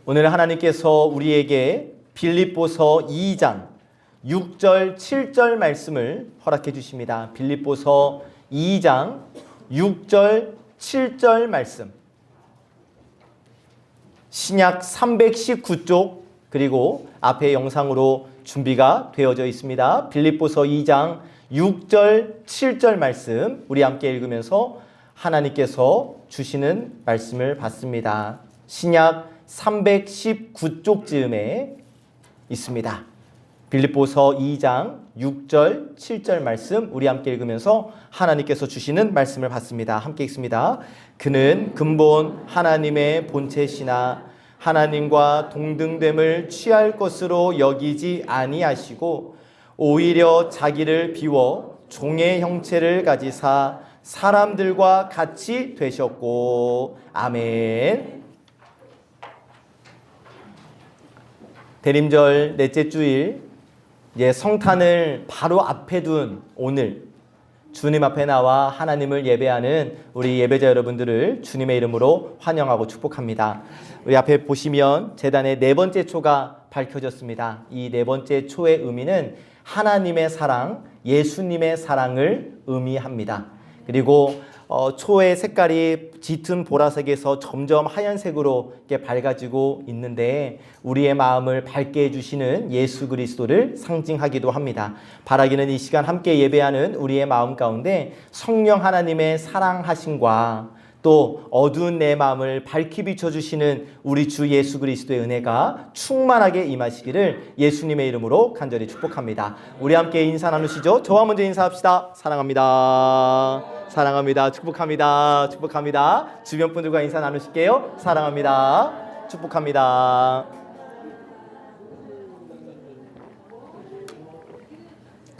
오늘 하나님께서 우리에게 빌립보서 2장 6절 7절 말씀을 허락해 주십니다. 빌립보서 2장 6절 7절 말씀, 신약 319쪽 그리고 앞에 영상으로 준비가 되어져 있습니다. 빌립보서 2장 6절 7절 말씀 우리 함께 읽으면서 하나님께서 주시는 말씀을 받습니다. 신약 319쪽 즈음에 있습니다. 빌립보서 2장 6절 7절 말씀 우리 함께 읽으면서 하나님께서 주시는 말씀을 받습니다. 함께 읽습니다. 그는 근본 하나님의 본체시나 하나님과 동등됨을 취할 것으로 여기지 아니하시고 오히려 자기를 비워 종의 형체를 가지사 사람들과 같이 되셨고. 아멘. 대림절 넷째 주일 성탄을 바로 앞에 둔 오늘 주님 앞에 나와 하나님을 예배하는 우리 예배자 여러분들을 주님의 이름으로 환영하고 축복합니다. 우리 앞에 보시면 제단의 네 번째 초가 밝혀졌습니다. 이 네 번째 초의 의미는 하나님의 사랑, 예수님의 사랑을 의미합니다. 그리고 초의 색깔이 짙은 보라색에서 점점 하얀색으로 이렇게 밝아지고 있는데 우리의 마음을 밝게 해주시는 예수 그리스도를 상징하기도 합니다. 바라기는 이 시간 함께 예배하는 우리의 마음 가운데 성령 하나님의 사랑하심과 또 어두운 내 마음을 밝히 비춰주시는 우리 주 예수 그리스도의 은혜가 충만하게 임하시기를 예수님의 이름으로 간절히 축복합니다. 우리 함께 인사 나누시죠. 저와 먼저 인사합시다. 사랑합니다. 사랑합니다. 축복합니다. 축복합니다. 주변 분들과 인사 나누실게요. 사랑합니다. 축복합니다.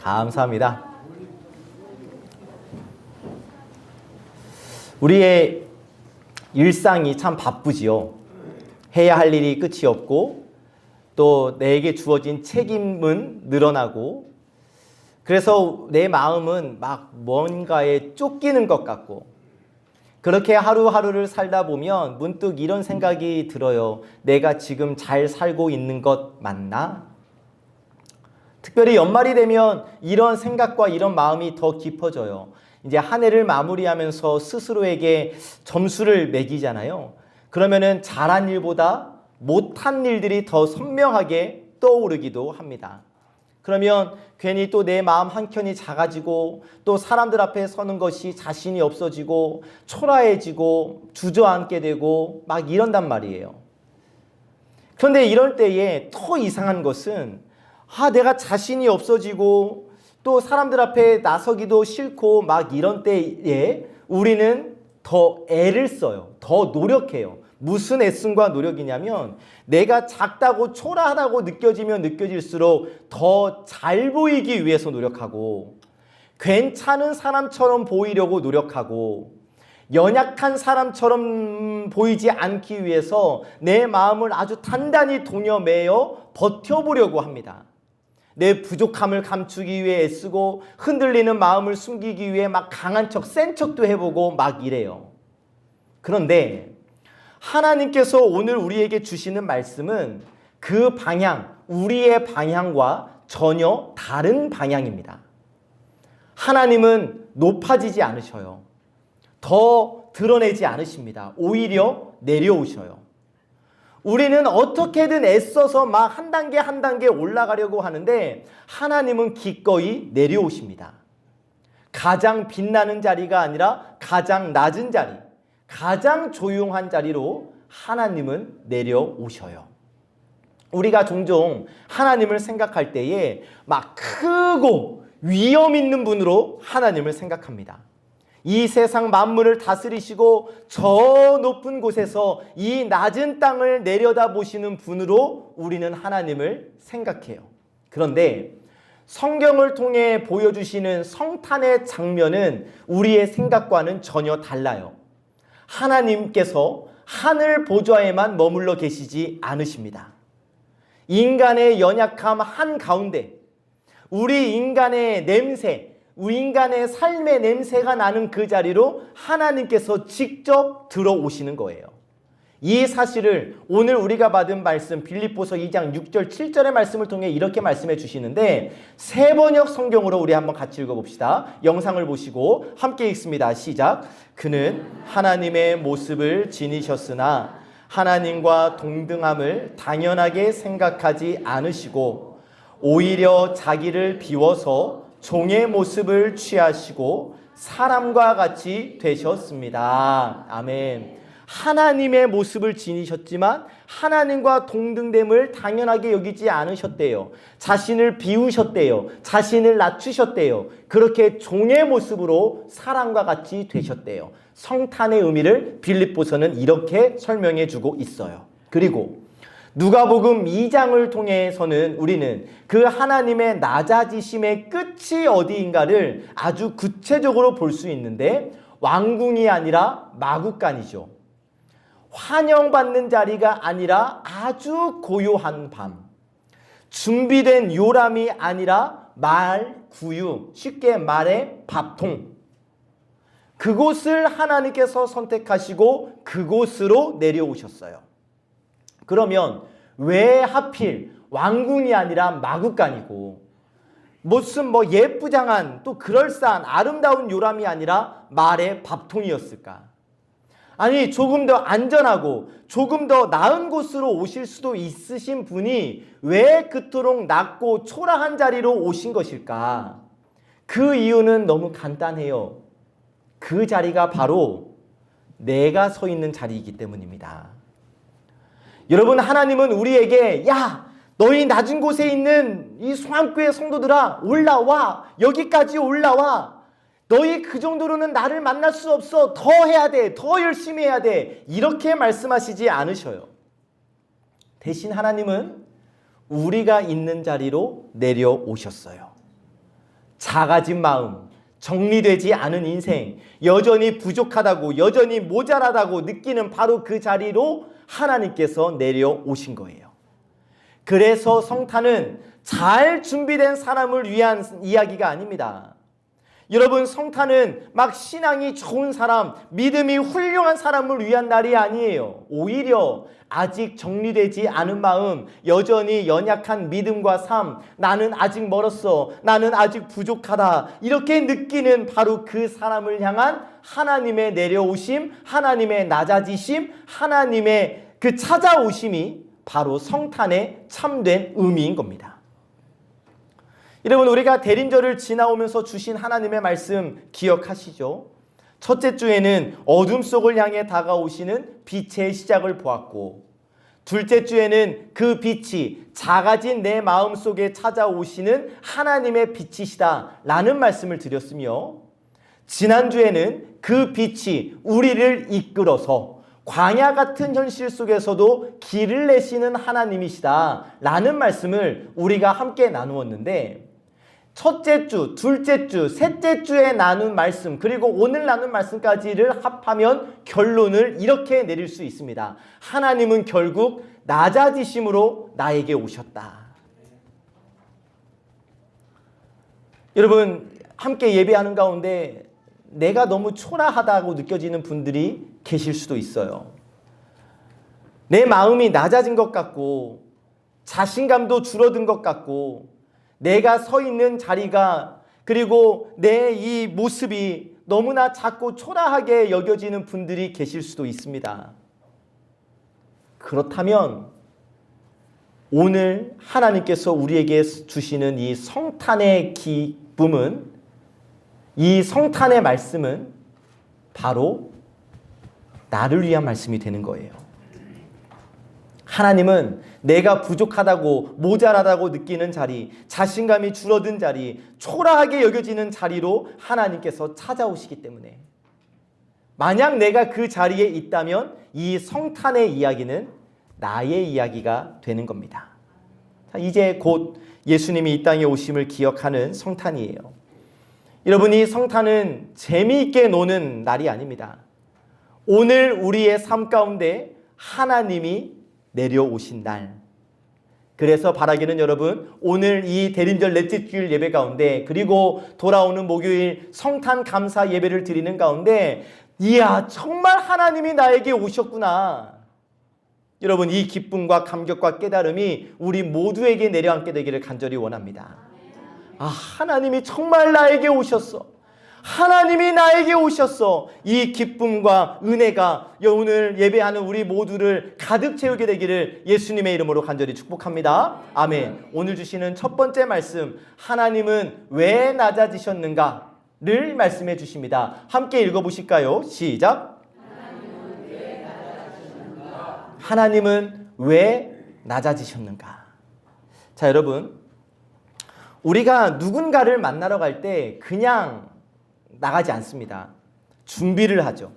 감사합니다. 우리의 일상이 참 바쁘지요. 해야 할 일이 끝이 없고 또 내게 주어진 책임은 늘어나고 그래서 내 마음은 막 뭔가에 쫓기는 것 같고 그렇게 하루하루를 살다 보면 문득 이런 생각이 들어요. 내가 지금 잘 살고 있는 것 맞나? 특별히 연말이 되면 이런 생각과 이런 마음이 더 깊어져요. 이제 한 해를 마무리하면서 스스로에게 점수를 매기잖아요. 그러면은 잘한 일보다 못한 일들이 더 선명하게 떠오르기도 합니다. 그러면 괜히 또 내 마음 한켠이 작아지고 또 사람들 앞에 서는 것이 자신이 없어지고 초라해지고 주저앉게 되고 막 이런단 말이에요. 그런데 이럴 때에 더 이상한 것은 내가 자신이 없어지고 또 사람들 앞에 나서기도 싫고 막 이런 때에 우리는 더 애를 써요. 더 노력해요. 무슨 애씀과 노력이냐면 내가 작다고 초라하다고 느껴지면 느껴질수록 더 잘 보이기 위해서 노력하고 괜찮은 사람처럼 보이려고 노력하고 연약한 사람처럼 보이지 않기 위해서 내 마음을 아주 단단히 동여매어 버텨보려고 합니다. 내 부족함을 감추기 위해 애쓰고 흔들리는 마음을 숨기기 위해 막 강한 척, 센 척도 해보고 막 이래요. 그런데 하나님께서 오늘 우리에게 주시는 말씀은 그 방향, 우리의 방향과 전혀 다른 방향입니다. 하나님은 높아지지 않으셔요. 더 드러내지 않으십니다. 오히려 내려오셔요. 우리는 어떻게든 애써서 막 한 단계 한 단계 올라가려고 하는데 하나님은 기꺼이 내려오십니다. 가장 빛나는 자리가 아니라 가장 낮은 자리, 가장 조용한 자리로 하나님은 내려오셔요. 우리가 종종 하나님을 생각할 때에 막 크고 위엄 있는 분으로 하나님을 생각합니다. 이 세상 만물을 다스리시고 저 높은 곳에서 이 낮은 땅을 내려다보시는 분으로 우리는 하나님을 생각해요. 그런데 성경을 통해 보여주시는 성탄의 장면은 우리의 생각과는 전혀 달라요. 하나님께서 하늘 보좌에만 머물러 계시지 않으십니다. 인간의 연약함 한가운데 우리 인간의 냄새, 인간의 삶의 냄새가 나는 그 자리로 하나님께서 직접 들어오시는 거예요. 이 사실을 오늘 우리가 받은 말씀 빌립보서 2장 6절 7절의 말씀을 통해 이렇게 말씀해 주시는데, 세 번역 성경으로 우리 한번 같이 읽어봅시다. 영상을 보시고 함께 읽습니다. 시작. 그는 하나님의 모습을 지니셨으나 하나님과 동등함을 당연하게 생각하지 않으시고 오히려 자기를 비워서 종의 모습을 취하시고 사람과 같이 되셨습니다. 아멘. 하나님의 모습을 지니셨지만 하나님과 동등됨을 당연하게 여기지 않으셨대요. 자신을 비우셨대요. 자신을 낮추셨대요. 그렇게 종의 모습으로 사람과 같이 되셨대요. 성탄의 의미를 빌립보서는 이렇게 설명해 주고 있어요. 그리고 누가복음 2장을 통해서는 우리는 그 하나님의 낮아지심의 끝이 어디인가를 아주 구체적으로 볼 수 있는데, 왕궁이 아니라 마구간이죠. 환영받는 자리가 아니라 아주 고요한 밤, 준비된 요람이 아니라 말구유, 쉽게 말해 밥통, 그곳을 하나님께서 선택하시고 그곳으로 내려오셨어요. 그러면 왜 하필 왕궁이 아니라 마구간이고 무슨 예쁘장한 또 그럴싸한 아름다운 요람이 아니라 말의 밥통이었을까? 아니, 조금 더 안전하고 조금 더 나은 곳으로 오실 수도 있으신 분이 왜 그토록 낮고 초라한 자리로 오신 것일까? 그 이유는 너무 간단해요. 그 자리가 바로 내가 서 있는 자리이기 때문입니다. 여러분, 하나님은 우리에게 야, 너희 낮은 곳에 있는 이 송암교회 성도들아, 올라와, 여기까지 올라와, 너희 그 정도로는 나를 만날 수 없어, 더 해야 돼, 더 열심히 해야 돼, 이렇게 말씀하시지 않으셔요. 대신 하나님은 우리가 있는 자리로 내려오셨어요. 작아진 마음, 정리되지 않은 인생, 여전히 부족하다고, 여전히 모자라다고 느끼는 바로 그 자리로 하나님께서 내려오신 거예요. 그래서 성탄은 잘 준비된 사람을 위한 이야기가 아닙니다. 여러분, 성탄은 막 신앙이 좋은 사람, 믿음이 훌륭한 사람을 위한 날이 아니에요. 오히려 아직 정리되지 않은 마음, 여전히 연약한 믿음과 삶, 나는 아직 멀었어, 나는 아직 부족하다, 이렇게 느끼는 바로 그 사람을 향한 하나님의 내려오심, 하나님의 낮아지심, 하나님의 그 찾아오심이 바로 성탄의 참된 의미인 겁니다. 여러분, 우리가 대림절을 지나오면서 주신 하나님의 말씀 기억하시죠? 첫째 주에는 어둠 속을 향해 다가오시는 빛의 시작을 보았고, 둘째 주에는 그 빛이 작아진 내 마음 속에 찾아오시는 하나님의 빛이시다 라는 말씀을 드렸으며, 지난주에는 그 빛이 우리를 이끌어서 광야 같은 현실 속에서도 길을 내시는 하나님이시다 라는 말씀을 우리가 함께 나누었는데, 첫째 주, 둘째 주, 셋째 주에 나눈 말씀, 그리고 오늘 나눈 말씀까지를 합하면 결론을 이렇게 내릴 수 있습니다. 하나님은 결국 낮아지심으로 나에게 오셨다. 여러분, 함께 예배하는 가운데 내가 너무 초라하다고 느껴지는 분들이 계실 수도 있어요. 내 마음이 낮아진 것 같고 자신감도 줄어든 것 같고 내가 서 있는 자리가, 그리고 내 이 모습이 너무나 작고 초라하게 여겨지는 분들이 계실 수도 있습니다. 그렇다면 오늘 하나님께서 우리에게 주시는 이 성탄의 기쁨은, 이 성탄의 말씀은 바로 나를 위한 말씀이 되는 거예요. 하나님은 내가 부족하다고, 모자라다고 느끼는 자리, 자신감이 줄어든 자리, 초라하게 여겨지는 자리로 하나님께서 찾아오시기 때문에, 만약 내가 그 자리에 있다면 이 성탄의 이야기는 나의 이야기가 되는 겁니다. 이제 곧 예수님이 이 땅에 오심을 기억하는 성탄이에요. 여러분, 이 성탄은 재미있게 노는 날이 아닙니다. 오늘 우리의 삶 가운데 하나님이 내려오신 날. 그래서 바라기는 여러분, 오늘 이 대림절 넷째 주일 예배 가운데, 그리고 돌아오는 목요일 성탄 감사 예배를 드리는 가운데, 이야, 정말 하나님이 나에게 오셨구나, 여러분, 이 기쁨과 감격과 깨달음이 우리 모두에게 내려앉게 되기를 간절히 원합니다. 아, 하나님이 정말 나에게 오셨어. 하나님이 나에게 오셨어. 이 기쁨과 은혜가 오늘 예배하는 우리 모두를 가득 채우게 되기를 예수님의 이름으로 간절히 축복합니다. 아멘. 오늘 주시는 첫 번째 말씀, 하나님은 왜 낮아지셨는가를 말씀해 주십니다. 함께 읽어보실까요? 시작. 하나님은 왜 낮아지셨는가? 자, 여러분, 우리가 누군가를 만나러 갈 때 그냥 나가지 않습니다. 준비를 하죠.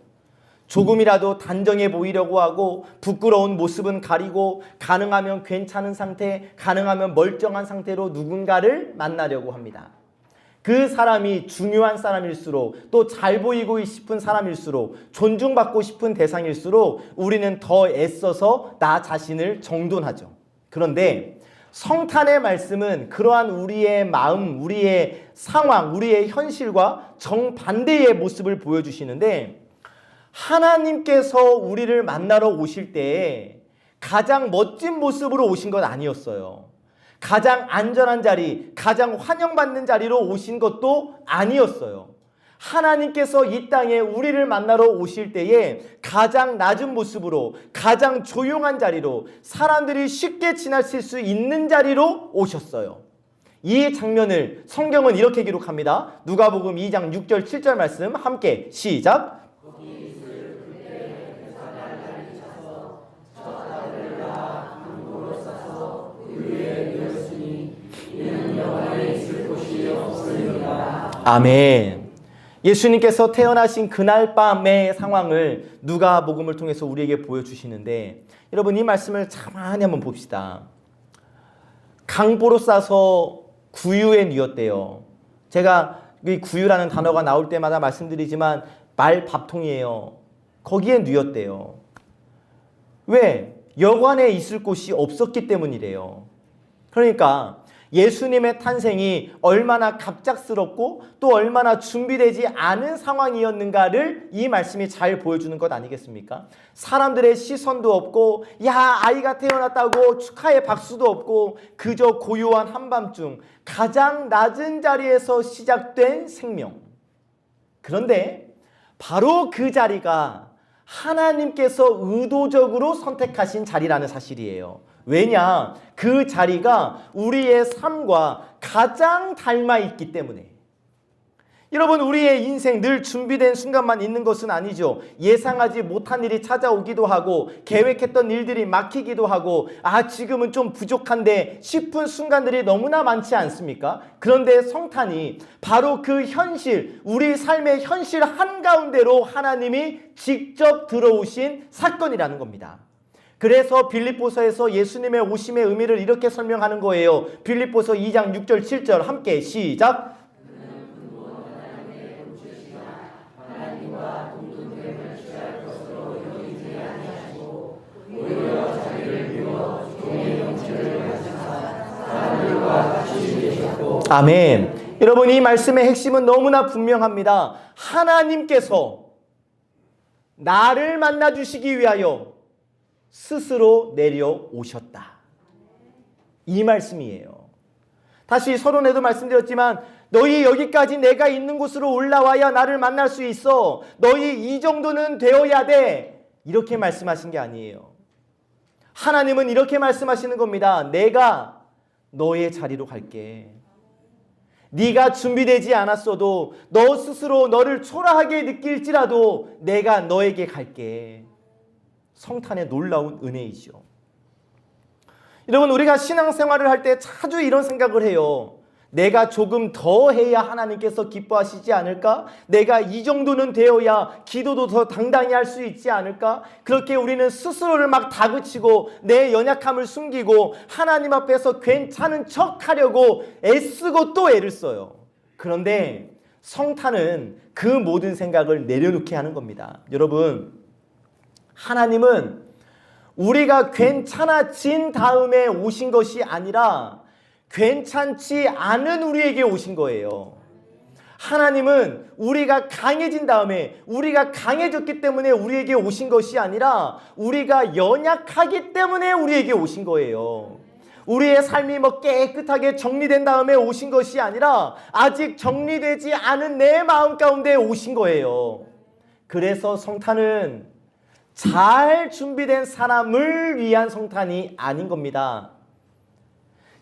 조금이라도 단정해 보이려고 하고 부끄러운 모습은 가리고 가능하면 괜찮은 상태, 가능하면 멀쩡한 상태로 누군가를 만나려고 합니다. 그 사람이 중요한 사람일수록, 또 잘 보이고 싶은 사람일수록, 존중받고 싶은 대상일수록 우리는 더 애써서 나 자신을 정돈하죠. 그런데 성탄의 말씀은 그러한 우리의 마음, 우리의 상황, 우리의 현실과 정반대의 모습을 보여주시는데, 하나님께서 우리를 만나러 오실 때 가장 멋진 모습으로 오신 것 아니었어요. 가장 안전한 자리, 가장 환영받는 자리로 오신 것도 아니었어요. 하나님께서 이 땅에 우리를 만나러 오실 때에 가장 낮은 모습으로, 가장 조용한 자리로, 사람들이 쉽게 지나칠 수 있는 자리로 오셨어요. 이 장면을 성경은 이렇게 기록합니다. 누가복음 2장 6절 7절 말씀 함께 시작. 아멘. 예수님께서 태어나신 그날 밤의 상황을 누가복음을 통해서 우리에게 보여주시는데, 여러분, 이 말씀을 가만히 한번 봅시다. 강보로 싸서 구유에 뉘었대요. 제가 이 구유라는 단어가 나올 때마다 말씀드리지만 말 밥통이에요. 거기에 뉘었대요. 왜? 여관에 있을 곳이 없었기 때문이래요. 그러니까 예수님의 탄생이 얼마나 갑작스럽고 또 얼마나 준비되지 않은 상황이었는가를 이 말씀이 잘 보여주는 것 아니겠습니까? 사람들의 시선도 없고, 야, 아이가 태어났다고 축하의 박수도 없고, 그저 고요한 한밤중 가장 낮은 자리에서 시작된 생명. 그런데 바로 그 자리가 하나님께서 의도적으로 선택하신 자리라는 사실이에요. 왜냐? 그 자리가 우리의 삶과 가장 닮아 있기 때문에. 여러분, 우리의 인생 늘 준비된 순간만 있는 것은 아니죠. 예상하지 못한 일이 찾아오기도 하고, 계획했던 일들이 막히기도 하고, 아, 지금은 좀 부족한데 싶은 순간들이 너무나 많지 않습니까? 그런데 성탄이 바로 그 현실, 우리 삶의 현실 한가운데로 하나님이 직접 들어오신 사건이라는 겁니다. 그래서 빌립보서에서 예수님의 오심의 의미를 이렇게 설명하는 거예요. 빌립보서 2장 6절 7절 함께 시작. 아멘. 여러분, 이 말씀의 핵심은 너무나 분명합니다. 하나님께서 나를 만나주시기 위하여 스스로 내려오셨다. 이 말씀이에요. 다시 서론에도 말씀드렸지만, 너희 여기까지 내가 있는 곳으로 올라와야 나를 만날 수 있어. 너희 이 정도는 되어야 돼. 이렇게 말씀하신 게 아니에요. 하나님은 이렇게 말씀하시는 겁니다. 내가 너의 자리로 갈게. 네가 준비되지 않았어도, 너 스스로 너를 초라하게 느낄지라도 내가 너에게 갈게. 성탄의 놀라운 은혜이죠. 여러분, 우리가 신앙생활을 할 때 자주 이런 생각을 해요. 내가 조금 더 해야 하나님께서 기뻐하시지 않을까? 내가 이 정도는 되어야 기도도 더 당당히 할 수 있지 않을까? 그렇게 우리는 스스로를 막 다그치고 내 연약함을 숨기고 하나님 앞에서 괜찮은 척 하려고 애쓰고 또 애를 써요. 그런데 성탄은 그 모든 생각을 내려놓게 하는 겁니다. 여러분, 하나님은 우리가 괜찮아진 다음에 오신 것이 아니라 괜찮지 않은 우리에게 오신 거예요. 하나님은 우리가 강해진 다음에, 우리가 강해졌기 때문에 우리에게 오신 것이 아니라 우리가 연약하기 때문에 우리에게 오신 거예요. 우리의 삶이 깨끗하게 정리된 다음에 오신 것이 아니라 아직 정리되지 않은 내 마음 가운데 오신 거예요. 그래서 성탄은 잘 준비된 사람을 위한 성탄이 아닌 겁니다.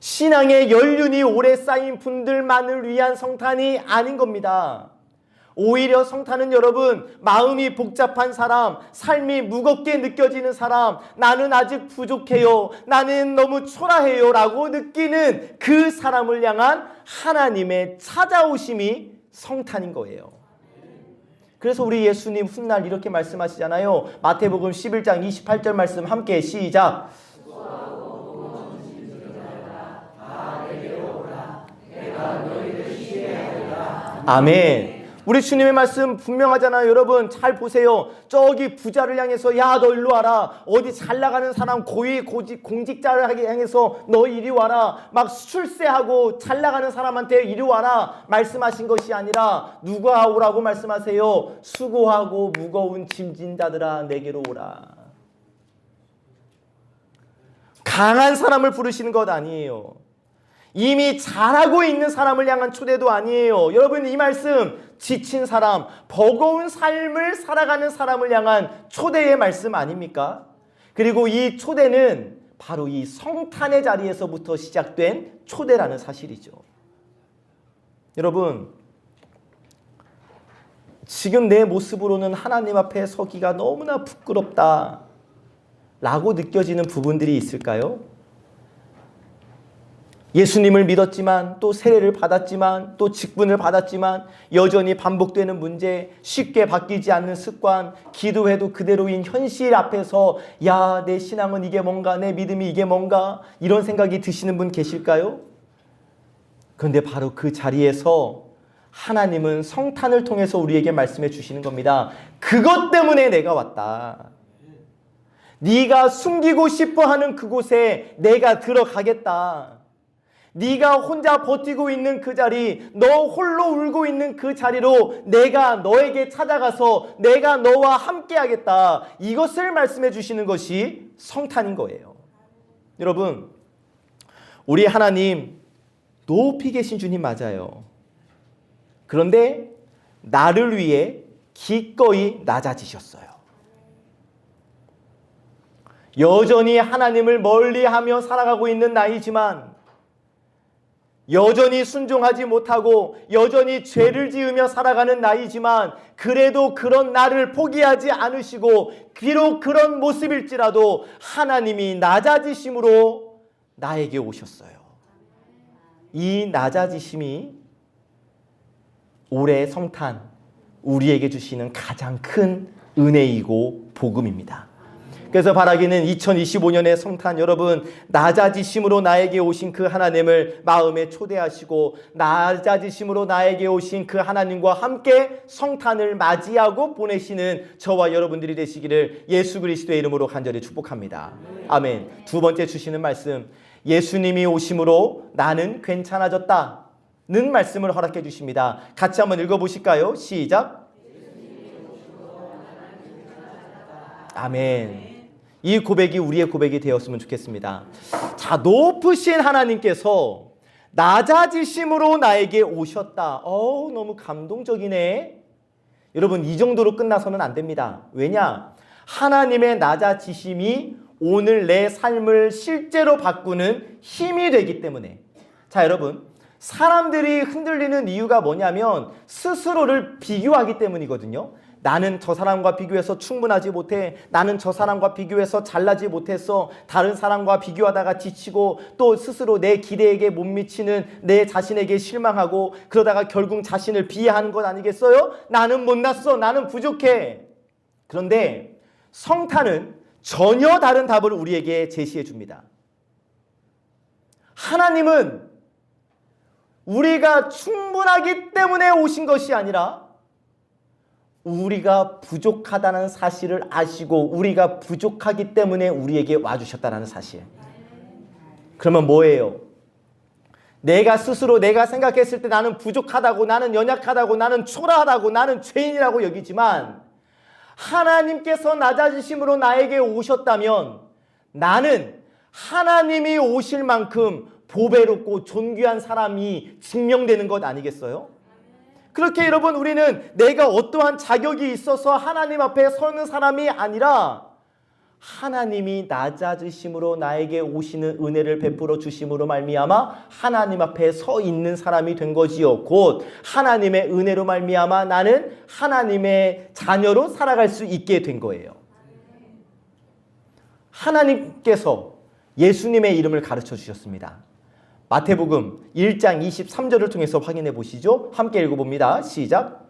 신앙의 연륜이 오래 쌓인 분들만을 위한 성탄이 아닌 겁니다. 오히려 성탄은 여러분, 마음이 복잡한 사람, 삶이 무겁게 느껴지는 사람, 나는 아직 부족해요, 나는 너무 초라해요 라고 느끼는 그 사람을 향한 하나님의 찾아오심이 성탄인 거예요. 그래서 우리 예수님 훗날 이렇게 말씀하시잖아요. 마태복음 11장 28절 말씀 함께 시작. 아멘. 우리 주님의 말씀 분명하잖아요. 여러분 잘 보세요. 저기 부자를 향해서 야 너 일로 와라. 어디 잘 나가는 사람 공직자를 향해서 너 이리 와라. 막 출세하고 잘 나가는 사람한테 이리 와라 말씀하신 것이 아니라 누가 오라고 말씀하세요? 수고하고 무거운 짐진 자들아 내게로 오라. 강한 사람을 부르시는 것 아니에요. 이미 잘하고 있는 사람을 향한 초대도 아니에요. 여러분 이 말씀 지친 사람, 버거운 삶을 살아가는 사람을 향한 초대의 말씀 아닙니까? 그리고 이 초대는 바로 이 성탄의 자리에서부터 시작된 초대라는 사실이죠. 여러분 지금 내 모습으로는 하나님 앞에 서기가 너무나 부끄럽다 라고 느껴지는 부분들이 있을까요? 예수님을 믿었지만 또 세례를 받았지만 또 직분을 받았지만 여전히 반복되는 문제, 쉽게 바뀌지 않는 습관, 기도해도 그대로인 현실 앞에서 야, 내 신앙은 이게 뭔가, 내 믿음이 이게 뭔가 이런 생각이 드시는 분 계실까요? 그런데 바로 그 자리에서 하나님은 성탄을 통해서 우리에게 말씀해 주시는 겁니다. 그것 때문에 내가 왔다. 네가 숨기고 싶어하는 그곳에 내가 들어가겠다. 네가 혼자 버티고 있는 그 자리, 너 홀로 울고 있는 그 자리로 내가 너에게 찾아가서 내가 너와 함께 하겠다. 이것을 말씀해 주시는 것이 성탄인 거예요. 여러분, 우리 하나님 높이 계신 주님 맞아요. 그런데 나를 위해 기꺼이 낮아지셨어요. 여전히 하나님을 멀리하며 살아가고 있는 나이지만 여전히 순종하지 못하고 여전히 죄를 지으며 살아가는 나이지만 그래도 그런 나를 포기하지 않으시고 비록 그런 모습일지라도 하나님이 낮아지심으로 나에게 오셨어요. 이 낮아지심이 올해 성탄 우리에게 주시는 가장 큰 은혜이고 복음입니다. 그래서 바라기는 2025년의 성탄 여러분 낮아지심으로 나에게 오신 그 하나님을 마음에 초대하시고 낮아지심으로 나에게 오신 그 하나님과 함께 성탄을 맞이하고 보내시는 저와 여러분들이 되시기를 예수 그리스도의 이름으로 간절히 축복합니다. 아멘. 두 번째 주시는 말씀 예수님이 오심으로 나는 괜찮아졌다는 말씀을 허락해 주십니다. 같이 한번 읽어보실까요? 시작. 아멘. 이 고백이 우리의 고백이 되었으면 좋겠습니다. 자, 높으신 하나님께서 낮아지심으로 나에게 오셨다. 너무 감동적이네. 여러분 이 정도로 끝나서는 안 됩니다. 왜냐? 하나님의 낮아지심이 오늘 내 삶을 실제로 바꾸는 힘이 되기 때문에. 자, 여러분 사람들이 흔들리는 이유가 뭐냐면 스스로를 비교하기 때문이거든요. 나는 저 사람과 비교해서 충분하지 못해. 나는 저 사람과 비교해서 잘나지 못했어. 다른 사람과 비교하다가 지치고 또 스스로 내 기대에게 못 미치는 내 자신에게 실망하고 그러다가 결국 자신을 비하하는 것 아니겠어요? 나는 못났어. 나는 부족해. 그런데 성탄은 전혀 다른 답을 우리에게 제시해 줍니다. 하나님은 우리가 충분하기 때문에 오신 것이 아니라 우리가 부족하다는 사실을 아시고 우리가 부족하기 때문에 우리에게 와주셨다는 사실. 그러면 뭐예요? 내가 스스로 내가 생각했을 때 나는 부족하다고, 나는 연약하다고, 나는 초라하다고, 나는 죄인이라고 여기지만 하나님께서 낮아지심으로 나에게 오셨다면 나는 하나님이 오실 만큼 보배롭고 존귀한 사람이 증명되는 것 아니겠어요? 그렇게 여러분, 우리는 내가 어떠한 자격이 있어서 하나님 앞에 서는 사람이 아니라 하나님이 낮아지심으로 나에게 오시는 은혜를 베풀어 주심으로 말미암아 하나님 앞에 서 있는 사람이 된 거지요. 곧 하나님의 은혜로 말미암아 나는 하나님의 자녀로 살아갈 수 있게 된 거예요. 하나님께서 예수님의 이름을 가르쳐 주셨습니다. 마태복음 1장 23절을 통해서 확인해 보시죠. 함께 읽어봅니다. 시작.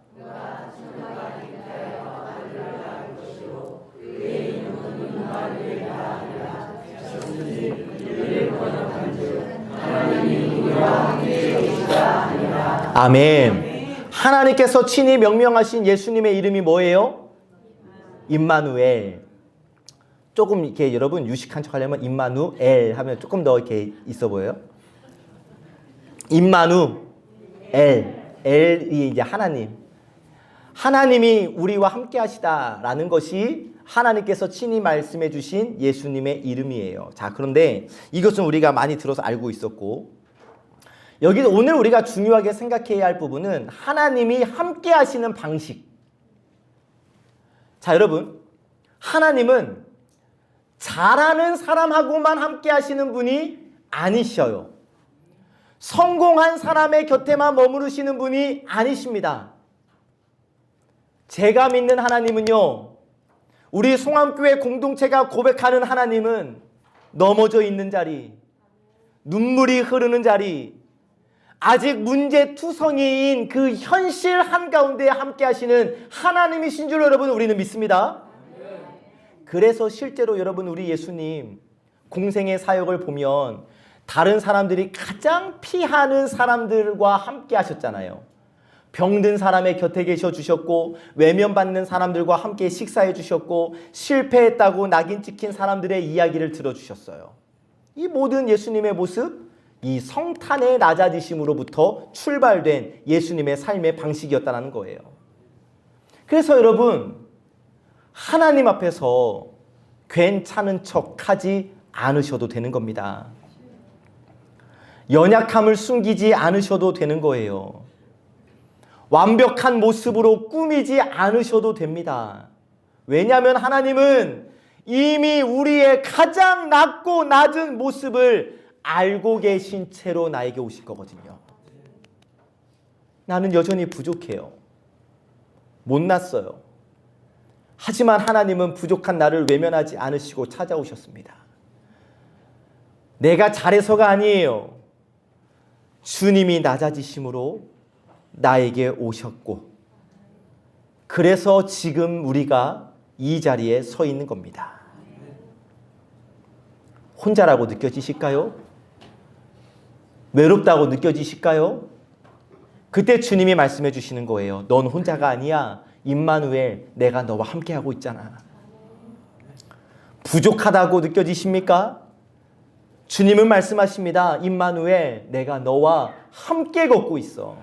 아멘. 하나님께서 친히 명명하신 예수님의 이름이 뭐예요? 임마누엘. 조금 이렇게 여러분 유식한 척 하려면 임마누엘 하면 조금 더 이렇게 있어 보여요. 임마누엘. 엘이 이제 하나님. 하나님이 우리와 함께 하시다라는 것이 하나님께서 친히 말씀해 주신 예수님의 이름이에요. 자, 그런데 이것은 우리가 많이 들어서 알고 있었고, 여기 오늘 우리가 중요하게 생각해야 할 부분은 하나님이 함께 하시는 방식. 자, 여러분, 하나님은 잘하는 사람하고만 함께 하시는 분이 아니셔요. 성공한 사람의 곁에만 머무르시는 분이 아니십니다. 제가 믿는 하나님은요, 우리 송암교회 공동체가 고백하는 하나님은 넘어져 있는 자리, 눈물이 흐르는 자리, 아직 문제투성이인 그 현실 한가운데 함께 하시는 하나님이신 줄 여러분 우리는 믿습니다. 그래서 실제로 여러분 우리 예수님 공생의 사역을 보면 다른 사람들이 가장 피하는 사람들과 함께 하셨잖아요. 병든 사람의 곁에 계셔 주셨고, 외면받는 사람들과 함께 식사해 주셨고, 실패했다고 낙인 찍힌 사람들의 이야기를 들어주셨어요. 이 모든 예수님의 모습, 이 성탄의 낮아지심으로부터 출발된 예수님의 삶의 방식이었다는 거예요. 그래서 여러분, 하나님 앞에서 괜찮은 척하지 않으셔도 되는 겁니다. 연약함을 숨기지 않으셔도 되는 거예요. 완벽한 모습으로 꾸미지 않으셔도 됩니다. 왜냐하면 하나님은 이미 우리의 가장 낮고 낮은 모습을 알고 계신 채로 나에게 오실 거거든요. 나는 여전히 부족해요. 못났어요. 하지만 하나님은 부족한 나를 외면하지 않으시고 찾아오셨습니다. 내가 잘해서가 아니에요. 주님이 낮아지심으로 나에게 오셨고, 그래서 지금 우리가 이 자리에 서 있는 겁니다. 혼자라고 느껴지실까요? 외롭다고 느껴지실까요? 그때 주님이 말씀해 주시는 거예요. 넌 혼자가 아니야. 임마누엘, 내가 너와 함께하고 있잖아. 부족하다고 느껴지십니까? 주님은 말씀하십니다. 임마누엘, 내가 너와 함께 걷고 있어.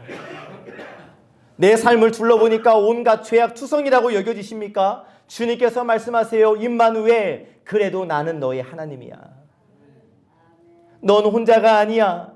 내 삶을 둘러보니까 온갖 죄악 투성이라고 여겨지십니까? 주님께서 말씀하세요. 임마누엘, 그래도 나는 너의 하나님이야. 넌 혼자가 아니야.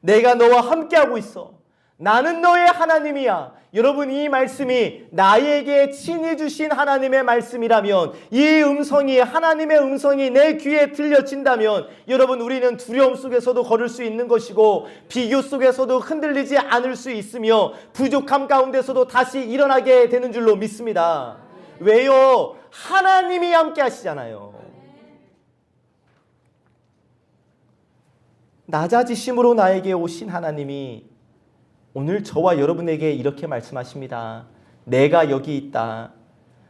내가 너와 함께하고 있어. 나는 너의 하나님이야. 여러분, 이 말씀이 나에게 친히 주신 하나님의 말씀이라면, 이 음성이, 하나님의 음성이 내 귀에 들려진다면, 여러분, 우리는 두려움 속에서도 걸을 수 있는 것이고, 비교 속에서도 흔들리지 않을 수 있으며, 부족함 가운데서도 다시 일어나게 되는 줄로 믿습니다. 왜요? 하나님이 함께 하시잖아요. 낮아지심으로 나에게 오신 하나님이 오늘 저와 여러분에게 이렇게 말씀하십니다. 내가 여기 있다.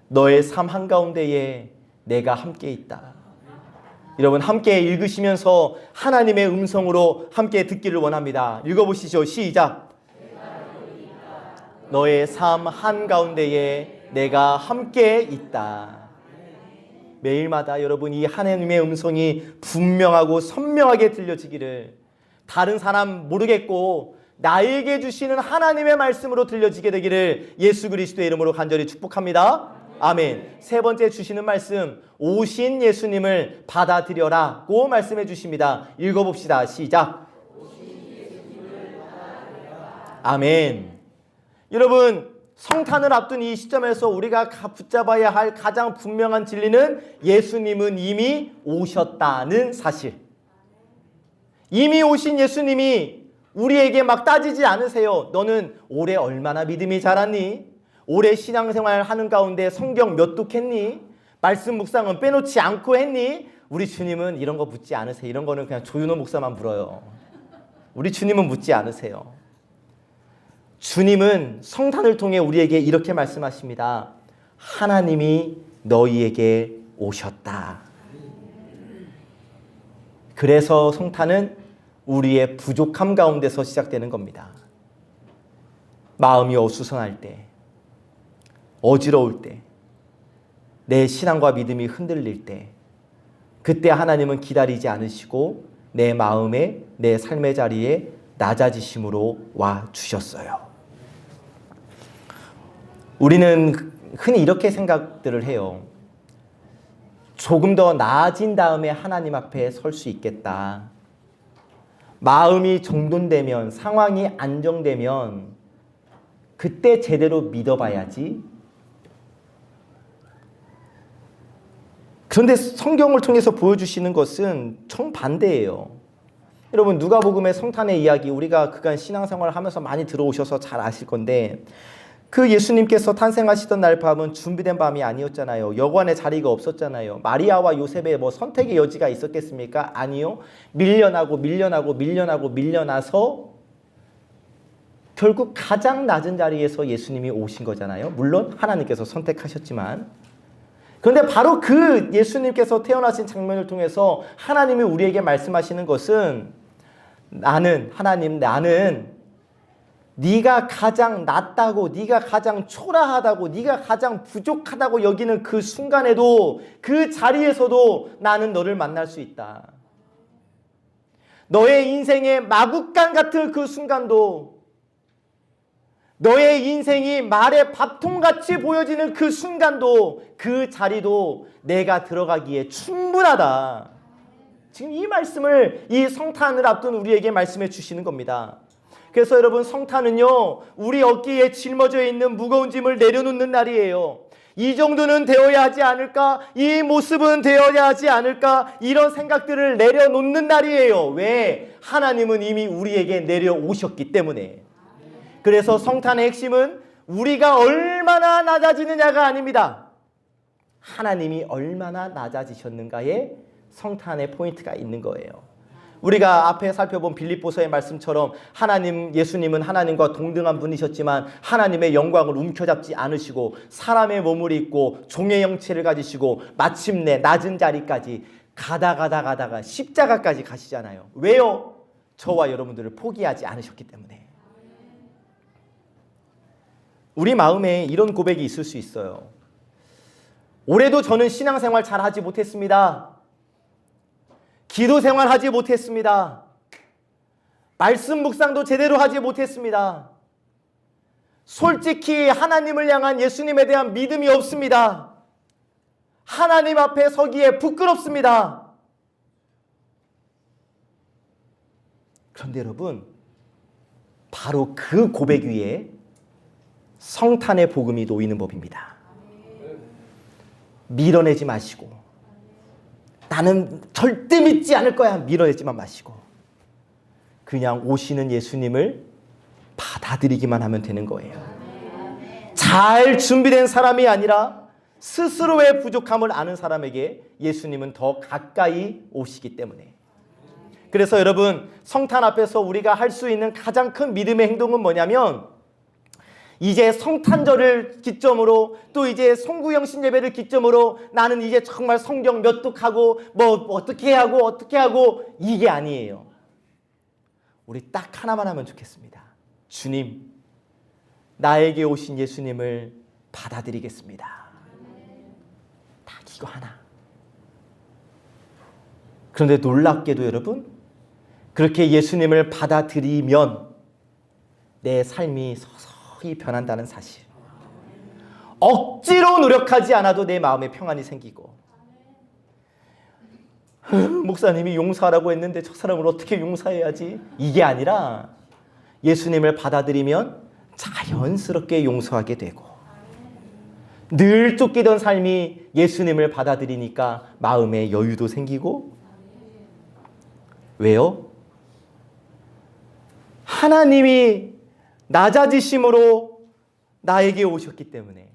너의 삶 한가운데에 내가 함께 있다. 여러분, 함께 읽으시면서 하나님의 음성으로 함께 듣기를 원합니다. 읽어보시죠. 시작. 너의 삶 한가운데에 내가 함께 있다. 매일마다 여러분 이 하나님의 음성이 분명하고 선명하게 들려지기를 다른 사람 모르겠고 나에게 주시는 하나님의 말씀으로 들려지게 되기를 예수 그리스도의 이름으로 간절히 축복합니다. 아멘. 세 번째 주시는 말씀, 오신 예수님을 받아들여라고 말씀해 주십니다. 읽어봅시다. 시작. 아멘. 여러분, 성탄을 앞둔 이 시점에서 우리가 붙잡아야 할 가장 분명한 진리는 예수님은 이미 오셨다는 사실. 이미 오신 예수님이 우리에게 막 따지지 않으세요. 너는 올해 얼마나 믿음이 자랐니? 올해 신앙생활 하는 가운데 성경 몇 독했니? 말씀 묵상은 빼놓지 않고 했니? 우리 주님은 이런 거 묻지 않으세요. 이런 거는 그냥 조윤호 목사만 물어요. 우리 주님은 묻지 않으세요. 주님은 성탄을 통해 우리에게 이렇게 말씀하십니다. 하나님이 너희에게 오셨다. 그래서 성탄은 우리의 부족함 가운데서 시작되는 겁니다. 마음이 어수선할 때, 어지러울 때, 내 신앙과 믿음이 흔들릴 때, 그때 하나님은 기다리지 않으시고 내 마음에, 내 삶의 자리에 낮아지심으로 와 주셨어요. 우리는 흔히 이렇게 생각들을 해요. 조금 더 나아진 다음에 하나님 앞에 설 수 있겠다. 마음이 정돈되면, 상황이 안정되면 그때 제대로 믿어봐야지. 그런데 성경을 통해서 보여주시는 것은 정반대예요. 여러분, 누가복음의 성탄의 이야기, 우리가 그간 신앙생활을 하면서 많이 들어오셔서 잘 아실 건데, 그 예수님께서 탄생하시던 날 밤은 준비된 밤이 아니었잖아요. 여관에 자리가 없었잖아요. 마리아와 요셉의 선택의 여지가 있었겠습니까? 아니요. 밀려나서 결국 가장 낮은 자리에서 예수님이 오신 거잖아요. 물론 하나님께서 선택하셨지만. 그런데 바로 그 예수님께서 태어나신 장면을 통해서 하나님이 우리에게 말씀하시는 것은 나는 네가 가장 낮다고, 네가 가장 초라하다고, 네가 가장 부족하다고 여기는 그 순간에도, 그 자리에서도 나는 너를 만날 수 있다. 너의 인생의 마구간 같은 그 순간도, 너의 인생이 말의 밥통같이 보여지는 그 순간도, 그 자리도 내가 들어가기에 충분하다. 지금 이 말씀을, 이 성탄을 앞둔 우리에게 말씀해 주시는 겁니다. 그래서 여러분, 성탄은요, 우리 어깨에 짊어져 있는 무거운 짐을 내려놓는 날이에요. 이 정도는 되어야 하지 않을까? 이 모습은 되어야 하지 않을까? 이런 생각들을 내려놓는 날이에요. 왜? 하나님은 이미 우리에게 내려오셨기 때문에. 그래서 성탄의 핵심은 우리가 얼마나 낮아지느냐가 아닙니다. 하나님이 얼마나 낮아지셨는가에 성탄의 포인트가 있는 거예요. 우리가 앞에 살펴본 빌립보서의 말씀처럼 예수님은 하나님과 동등한 분이셨지만 하나님의 영광을 움켜잡지 않으시고 사람의 몸을 입고 종의 형체를 가지시고 마침내 낮은 자리까지 가다가 십자가까지 가시잖아요. 왜요? 저와 여러분들을 포기하지 않으셨기 때문에. 우리 마음에 이런 고백이 있을 수 있어요. 올해도 저는 신앙생활 잘 하지 못했습니다. 기도 생활하지 못했습니다. 말씀 묵상도 제대로 하지 못했습니다. 솔직히 하나님을 향한 예수님에 대한 믿음이 없습니다. 하나님 앞에 서기에 부끄럽습니다. 그런데 여러분, 바로 그 고백 위에 성탄의 복음이 놓이는 법입니다. 밀어내지 마시고, 나는 절대 믿지 않을 거야, 밀어내지만 마시고, 그냥 오시는 예수님을 받아들이기만 하면 되는 거예요. 잘 준비된 사람이 아니라 스스로의 부족함을 아는 사람에게 예수님은 더 가까이 오시기 때문에. 그래서 여러분, 성탄 앞에서 우리가 할 수 있는 가장 큰 믿음의 행동은 뭐냐면, 이제 성탄절을 기점으로, 또 이제 송구영신 예배를 기점으로 나는 이제 정말 성경 몇 독하고 어떻게 하고 이게 아니에요. 우리 딱 하나만 하면 좋겠습니다. 주님, 나에게 오신 예수님을 받아들이겠습니다. 딱 이거 하나. 그런데 놀랍게도 여러분, 그렇게 예수님을 받아들이면 내 삶이 서서히 변한다는 사실. 억지로 노력하지 않아도 내 마음에 평안이 생기고, 목사님이 용서하라고 했는데 저 사람을 어떻게 용서해야지? 이게 아니라 예수님을 받아들이면 자연스럽게 용서하게 되고, 늘 쫓기던 삶이 예수님을 받아들이니까 마음에 여유도 생기고. 왜요? 하나님이 낮아지심으로 나에게 오셨기 때문에.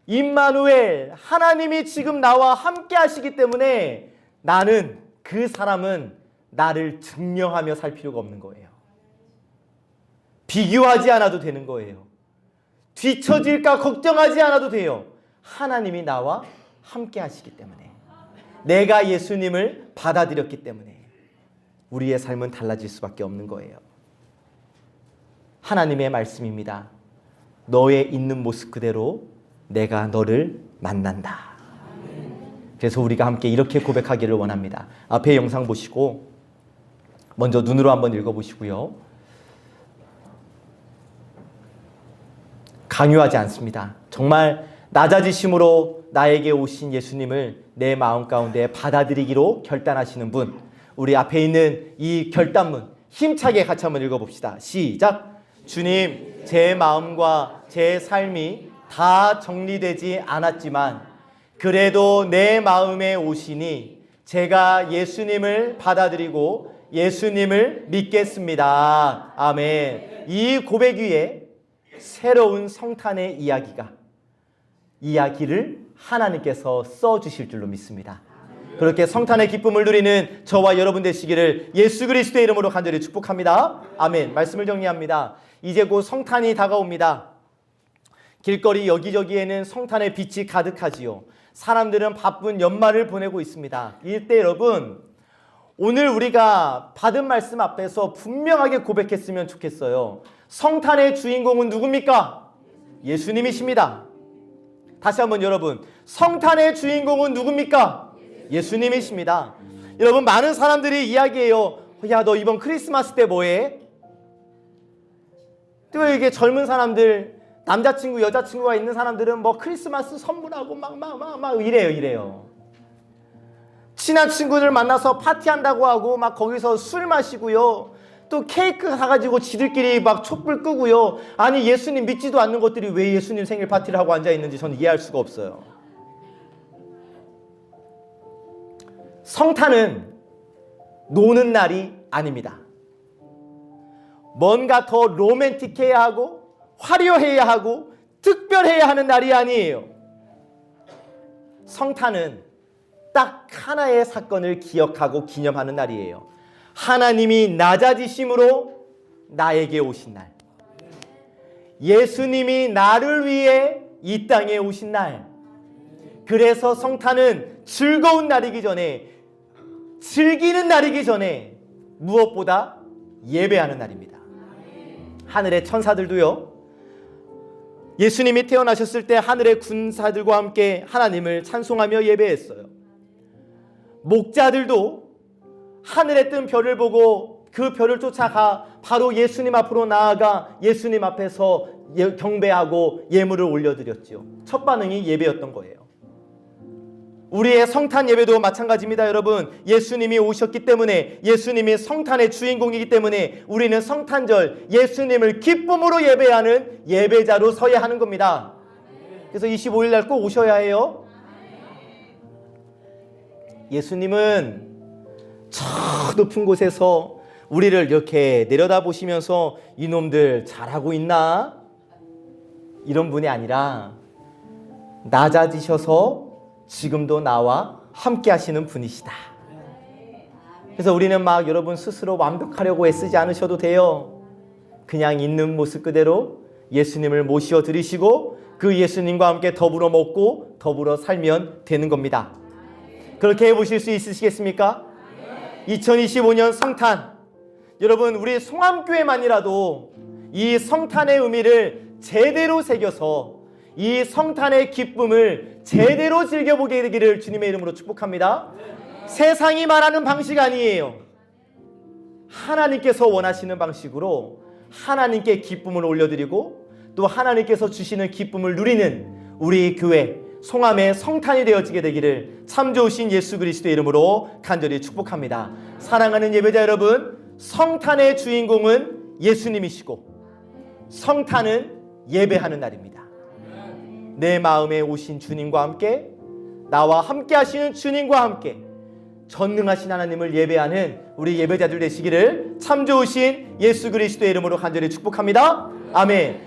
임마누엘, 하나님이 지금 나와 함께 하시기 때문에 나는, 그 사람은 나를 증명하며 살 필요가 없는 거예요. 비교하지 않아도 되는 거예요. 뒤처질까 걱정하지 않아도 돼요. 하나님이 나와 함께 하시기 때문에, 내가 예수님을 받아들였기 때문에 우리의 삶은 달라질 수밖에 없는 거예요. 하나님의 말씀입니다. 너의 있는 모습 그대로 내가 너를 만난다. 그래서 우리가 함께 이렇게 고백하기를 원합니다. 앞에 영상 보시고 먼저 눈으로 한번 읽어보시고요. 강요하지 않습니다. 정말 낮아지심으로 나에게 오신 예수님을 내 마음 가운데 받아들이기로 결단하시는 분, 우리 앞에 있는 이 결단문 힘차게 같이 한번 읽어봅시다. 시작. 주님, 제 마음과 제 삶이 다 정리되지 않았지만 그래도 내 마음에 오시니 제가 예수님을 받아들이고 예수님을 믿겠습니다. 아멘. 이 고백 위에 새로운 성탄의 이야기를 하나님께서 써주실 줄로 믿습니다. 그렇게 성탄의 기쁨을 누리는 저와 여러분 되시기를 예수 그리스도의 이름으로 간절히 축복합니다. 아멘. 말씀을 정리합니다. 이제 곧 성탄이 다가옵니다. 길거리 여기저기에는 성탄의 빛이 가득하지요. 사람들은 바쁜 연말을 보내고 있습니다. 이때 여러분, 오늘 우리가 받은 말씀 앞에서 분명하게 고백했으면 좋겠어요. 성탄의 주인공은 누굽니까? 예수님이십니다. 다시 한번 여러분, 성탄의 주인공은 누굽니까? 예수님이십니다. 여러분, 많은 사람들이 이야기해요. 야, 너 이번 크리스마스 때 뭐해? 또 이게 젊은 사람들, 남자친구, 여자친구가 있는 사람들은 뭐 크리스마스 선물하고 막 이래요. 친한 친구들 만나서 파티한다고 하고 막 거기서 술 마시고요. 또 케이크 사가지고 지들끼리 막 촛불 끄고요. 아니, 예수님 믿지도 않는 것들이 왜 예수님 생일 파티를 하고 앉아있는지 저는 이해할 수가 없어요. 성탄은 노는 날이 아닙니다. 뭔가 더 로맨틱해야 하고 화려해야 하고 특별해야 하는 날이 아니에요. 성탄은 딱 하나의 사건을 기억하고 기념하는 날이에요. 하나님이 낮아지심으로 나에게 오신 날. 예수님이 나를 위해 이 땅에 오신 날. 그래서 성탄은 즐거운 날이기 전에, 즐기는 날이기 전에 무엇보다 예배하는 날입니다. 하늘의 천사들도요, 예수님이 태어나셨을 때 하늘의 군사들과 함께 하나님을 찬송하며 예배했어요. 목자들도 하늘에 뜬 별을 보고 그 별을 쫓아가 바로 예수님 앞으로 나아가 예수님 앞에서 경배하고 예물을 올려드렸죠. 첫 반응이 예배였던 거예요. 우리의 성탄 예배도 마찬가지입니다. 여러분, 예수님이 오셨기 때문에, 예수님이 성탄의 주인공이기 때문에 우리는 성탄절 예수님을 기쁨으로 예배하는 예배자로 서야 하는 겁니다. 그래서 25일 날 꼭 오셔야 해요. 예수님은 저 높은 곳에서 우리를 이렇게 내려다보시면서 이놈들 잘하고 있나? 이런 분이 아니라 낮아지셔서 지금도 나와 함께 하시는 분이시다. 그래서 우리는 막 여러분 스스로 완벽하려고 애쓰지 않으셔도 돼요. 그냥 있는 모습 그대로 예수님을 모시어 드리시고 그 예수님과 함께 더불어 먹고 더불어 살면 되는 겁니다. 그렇게 해보실 수 있으시겠습니까? 2025년 성탄, 여러분, 우리 송암교회만이라도 이 성탄의 의미를 제대로 새겨서 이 성탄의 기쁨을 제대로 즐겨보게 되기를 주님의 이름으로 축복합니다. 세상이 말하는 방식 아니에요. 하나님께서 원하시는 방식으로 하나님께 기쁨을 올려드리고 또 하나님께서 주시는 기쁨을 누리는 우리 교회 송암의 성탄이 되어지게 되기를 참 좋으신 예수 그리스도의 이름으로 간절히 축복합니다. 사랑하는 예배자 여러분, 성탄의 주인공은 예수님이시고 성탄은 예배하는 날입니다. 내 마음에 오신 주님과 함께 나와 함께 하시는 주님과 함께 전능하신 하나님을 예배하는 우리 예배자들 되시기를 참 좋으신 예수 그리스도의 이름으로 간절히 축복합니다. 아멘.